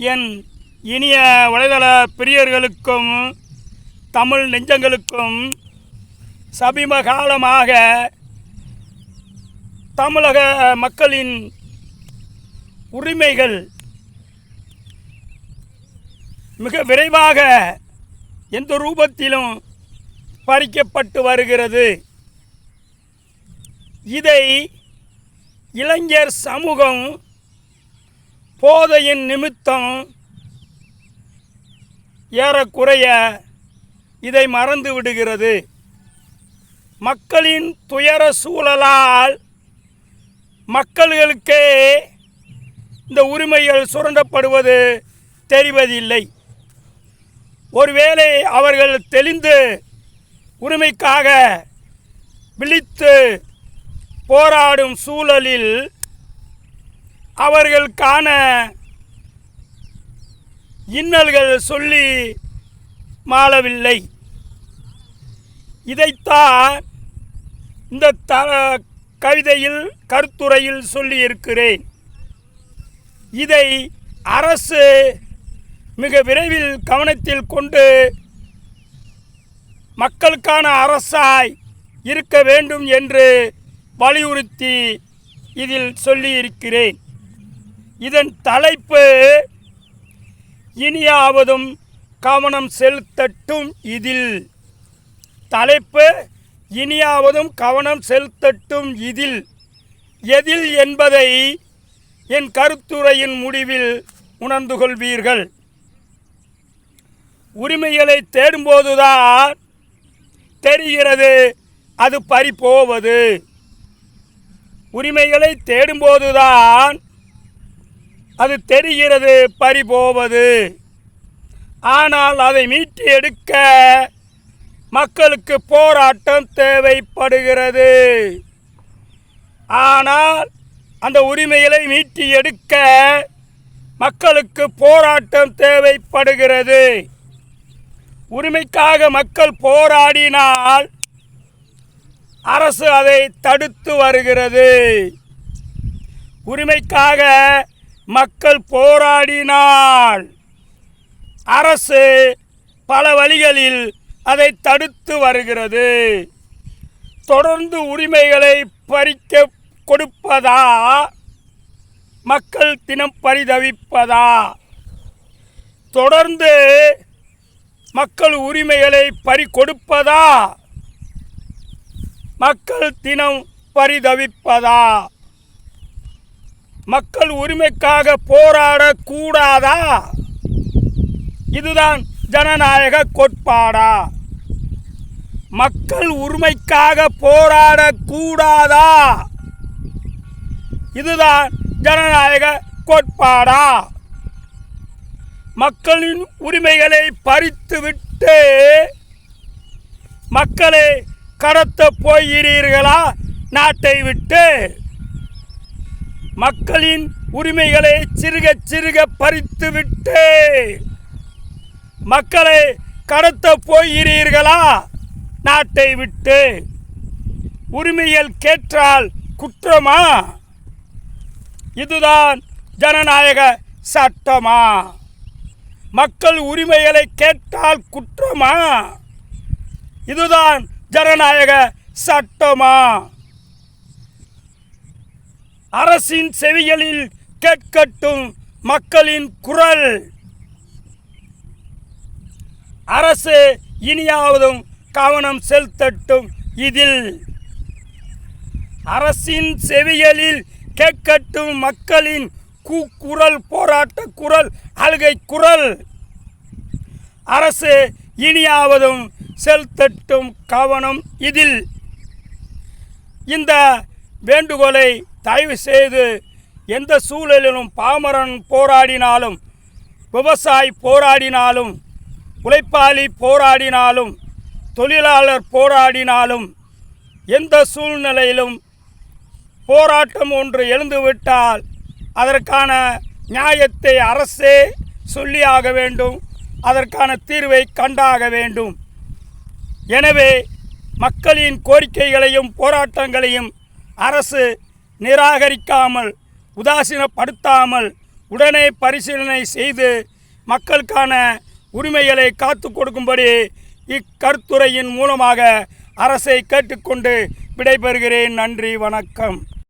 என் இனிய வலைதள பிரியர்களுக்கும் தமிழ் நெஞ்சங்களுக்கும் சமீபகாலமாக தமிழக மக்களின் உரிமைகள் மிக விரைவாக எந்த ரூபத்திலும் பறிக்கப்பட்டு வருகிறது. இதை இளைஞர் சமூகம் போதையின் நிமித்தம் ஏறக்குறைய இதை மறந்து விடுகிறது. மக்களின் துயர சூழலால் மக்களுக்கே இந்த உரிமைகள் சுரண்டப்படுவது தெரிவதில்லை. ஒருவேளை அவர்கள் தெளிந்து உரிமைக்காக விழித்து போராடும் சூழலில் அவர்களுக்கான இன்னல்கள் சொல்லி மாளவில்லை. இதைத்தான் இந்த கவிதையில் கருத்துரையில் சொல்லியிருக்கிறேன். இதை அரசு மிக விரைவில் கவனத்தில் கொண்டு மக்களுக்கான அரசாய் இருக்க வேண்டும் என்று வலியுறுத்தி இதில் சொல்லியிருக்கிறேன். இதன் தலைப்பு இனியாவதும் கவனம் செலுத்தட்டும். இதில் தலைப்பு இனியாவதும் கவனம் செலுத்தட்டும். இதில் எதில் என்பதை என் கருத்துரையின் முடிவில் உணர்ந்து கொள்வீர்கள். உரிமைகளை தேடும்போதுதான் தெரிகிறது அது பறிபோவது. உரிமைகளை தேடும்போதுதான் அது தெரிகிறது பறிபோவது. ஆனால் அதை மீட்டு எடுக்க மக்களுக்கு போராட்டம் தேவைப்படுகிறது. ஆனால் அந்த உரிமைகளை மீட்டு எடுக்க மக்களுக்கு போராட்டம் தேவைப்படுகிறது. உரிமைக்காக மக்கள் போராடினால் அரசு அதை தடுத்து வருகிறது. உரிமைக்காக மக்கள் போராடினால் அரசு பல வழிகளில் அதை தடுத்து வருகிறது. தொடர்ந்து உரிமைகளை பறிக்க கொடுப்பதா, மக்கள் தினம் பரிதவிப்பதா? தொடர்ந்து மக்கள் உரிமைகளை பறிகொடுப்பதா, மக்கள் தினம் பரிதவிப்பதா? மக்கள் உரிமைக்காக போராடக்கூடாதா? இதுதான் ஜனநாயக கோட்பாடா? மக்கள் உரிமைக்காக போராடக்கூடாதா? இதுதான் ஜனநாயக கோட்பாடா? மக்களின் உரிமைகளை பறித்துவிட்டு மக்களை கடத்த போகிறீர்களா நாட்டை விட்டு? மக்களின் உரிமைகளை சிறுக சிறுக பறித்துவிட்டு மக்களை கடத்த போகிறீர்களா நாட்டை விட்டு? உரிமைகள் கேட்டால் குற்றமா? இதுதான் ஜனநாயக சட்டமா? மக்கள் உரிமைகளை கேட்டால் குற்றமா? இதுதான் ஜனநாயக சட்டமா? அரசின் செவிகளில் கேட்கட்டும் மக்களின் குரல். அரசு இனியாவதும் கவனம் செலுத்தட்டும். இதில் அரசின் செவிகளில் கேட்கட்டும் மக்களின் கூக்குரல், போராட்ட குரல், அழுகை குரல். அரசு இனியாவதும் செலுத்தட்டும் கவனம் இதில். இந்த வேண்டுகோளை தயவு செய்து எந்த சூழலிலும் பாமரன் போராடினாலும், விவசாயி போராடினாலும், உழைப்பாளி போராடினாலும், தொழிலாளர் போராடினாலும், எந்த சூழ்நிலையிலும் போராட்டம் ஒன்று எழுந்துவிட்டால் அதற்கான நியாயத்தை அரசே சொல்லியாக வேண்டும். அதற்கான தீர்வை கண்டாக வேண்டும். எனவே மக்களின் கோரிக்கைகளையும் போராட்டங்களையும் அரசு நிராகரிக்காமல், உதாசீனப்படுத்தாமல் உடனே பரிசீலனை செய்து மக்களுக்கான உரிமைகளை காத்து கொடுக்கும்படி இக்கருத்துரையின் மூலமாக அரசை கேட்டுக்கொண்டு விடைபெறுகிறேன். நன்றி, வணக்கம்.